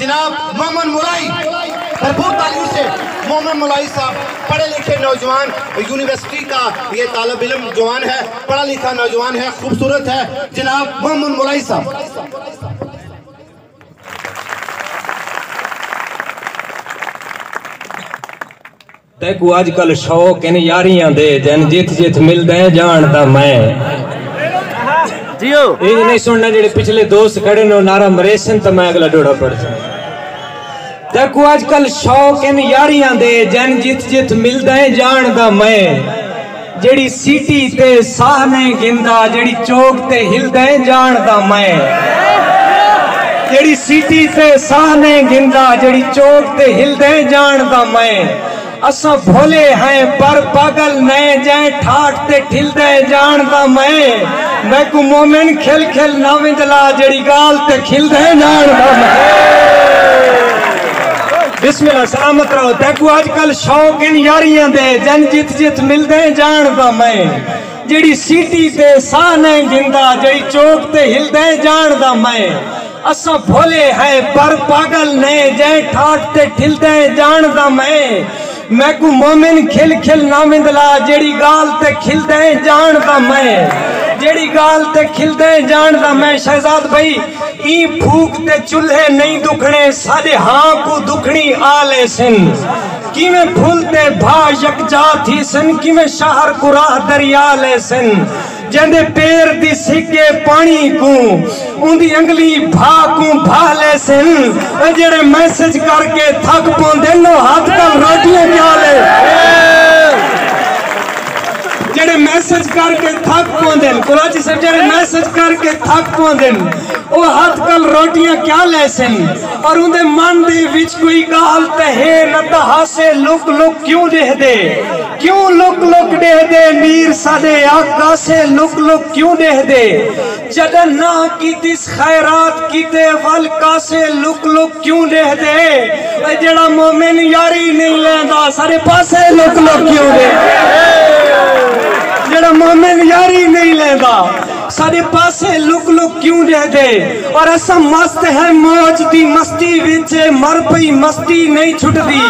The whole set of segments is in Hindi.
जनाब मोहम्मद मुलाई। भरपूर तालीम से मोहम्मद मुलाई साहब पढ़े लिखे नौजवान, यूनिवर्सिटी का ये तालिब इल्म जवान है, पढ़ा लिखा नौजवान है, खूबसूरत है जनाब मोहम्मद मुलाई साहब। तैकू अजकल शौक इन यारियां दे जन जिथ जिथ मिलदे जानदा मैं जियो ये नहीं सुनना जेडे पिछले दोस्त खड़े नो नारा मरेसन तो मैं अगला डोड़ा पड़ जा। तैकू अजकल शौक इन यारियां दे जन जिथ जिथ मिलदे जानदा मैं जेड़ी सीटी ते साह ने गिंदा जेड़ी चौक ते हिलदे जानदा मैं जेड़ी सीटी ते साह ने गिंदा जेड़ी चौक ते हिलदे जानदा मैं असा भोले हैं पर पागल नहीं जाए ठाठ ते ठिलदे जानदा मैं को मोमिन खेल खेल नावे जला जड़ी गाल ते खिलदे जानदा मैं। बिस्मिल्लाह सलामत रहो। तैकू अजकल शौक इन यारियां दे जन जित जित मिलदे जानदा मैं जेड़ी सीटी ते साह ने गिंदा जेड़ी चौक ते हिलदे जानदा मैं असा भोले हैं पर पागल नहीं जाए ठाठ ते ठिलदे जानदा मैं को मोमिन खिल खिल नामिंदला जेड़ी गाल ते खिलदे जानदा मैं जेड़ी गाल ते खिलदे जानदा मैं। शहजाद भाई ई फूक ते चूल्हे नहीं दुखने साडे हां को दुखनी आले सन किवें फूलते भा यकजा थी सन किवें शहर कुराह दरिया ले सन जेंदे पैर दी सिके पानी को उंदी अंगली भा को भा ले सन जेड़े मैसेज करके थक पौंदे नो हाथ कल रोटियां क्या ले जेड़े मैसेज करके थक पौंदे कुराची साहब जेड़े मैसेज करके थक पौंदे ओ हाथ कल रोटियां क्या ले सन और उंदे मन दे विच कोई गाल ते है न ता हासे लुक लुक क्यों देह दे क्यों लुक लुक देह दे मीर साडे आका से लुक लुक क्यों देह दे जदन ना की दिस खैरात कीते वल का से लुक लुक क्यों देह दे जेड़ा मोमिन यारी नहीं लेंदा सारे पासे लुक लुक क्यों दे जेड़ा मोमिन यारी नहीं लेंदा सारे पासे लुक लुक क्यों दे दे और ऐसा मस्त है मौज दी मस्ती विच मर पई मस्ती नहीं छुटदी।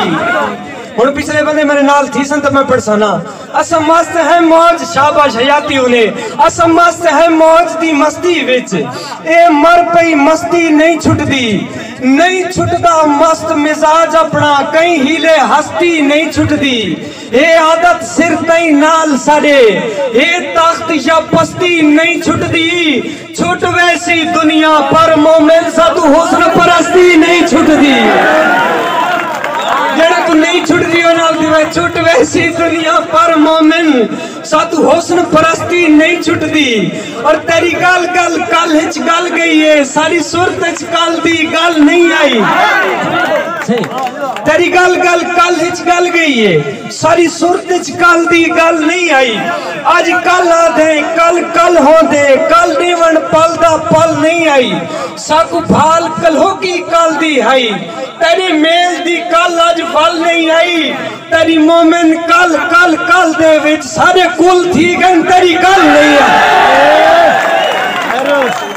हुण पिछले बंदे मेरे नाल थी सन तो मैं पढ़साना असा मस्त है मौज शाबाश हयाती उन्हें असा मस्त है मौज दी मस्ती विच ए मर पई मस्ती नहीं छुटदी नहीं छुटदा मस्त मिजाज अपना कहीं हिले हस्ती नहीं छुटदी ए आदत सिर तई नाल साडे ए तख्त या पस्ती नहीं छुटदी छुट वैसी दुनिया पर मोमिन साडू हुस्न परस्ती नहीं छुटदी जेड़ा तू नहीं छुटदी ओ नाल दी छुट वैसी दुनिया पर मोमिन सातू हुस्न परस्ती नहीं छुटदी और तेरी गल गल कल हिच गल गई है सारी सुरत हिच कल दी गल नहीं आई तेरी गल गल कल हिच गल गई है सारी सुरत हिच कल दी गल नहीं आई आज कल आधे कल कल होंदे कल निवन पल दा पल नहीं आई साकू भाल कल होगी कल दी आई तेरी मेल दी कल आज फल नहीं आई तेरी मोमिन कल कल कल दे विच सारे कुल थी गन तेरी कल नहीं आई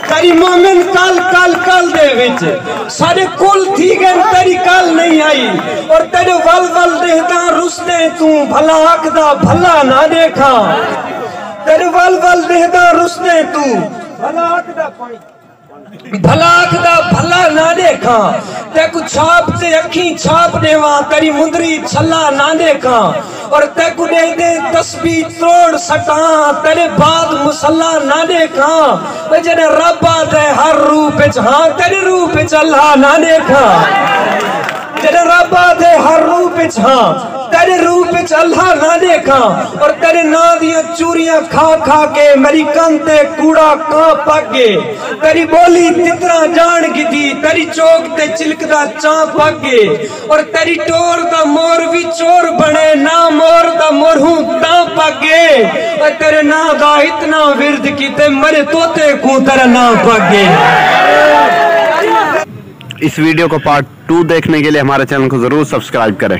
तेरी मोमिन कल कल कल दे विच सारे कुल थी गन तेरी कल नहीं आई और तेरे वल वल देखदा रुसते तू भला आखदा भला ना देखा तेरे वल वल देखदा रुसते तू भला आखदा भला आखदा भला ना देखा तेकू छाप ते अखी छाप देवा तेरी मुंदरी छला ना देखा और तेकू दे दे तस्बीह तोड़ सटा तेरे बाद मुसल्ला ना देखा जेने रब्बा दे हर रूप विच हां तेरे रूप विच अल्लाह ना देखा जेने रब्बा दे हर रूप विच हां तेरे रूप विच अल्लाह ना देखा और तेरे ना दियां चूरियां खा खा के मेरी कन ते कूड़ा कां पगे तेरी बोली तितरा जान गिदी तेरी चौक ते चिलकदा चां पगे और तेरी टोर दा मोर भी चोर बने ना मोर दा मोरू तां पगे और तेरे ना दा इतना विरद कीते मरे तोते को तेरा नाम पगे। इस वीडियो को पार्ट 2 देखने के लिए हमारे चैनल को जरूर सब्सक्राइब करें।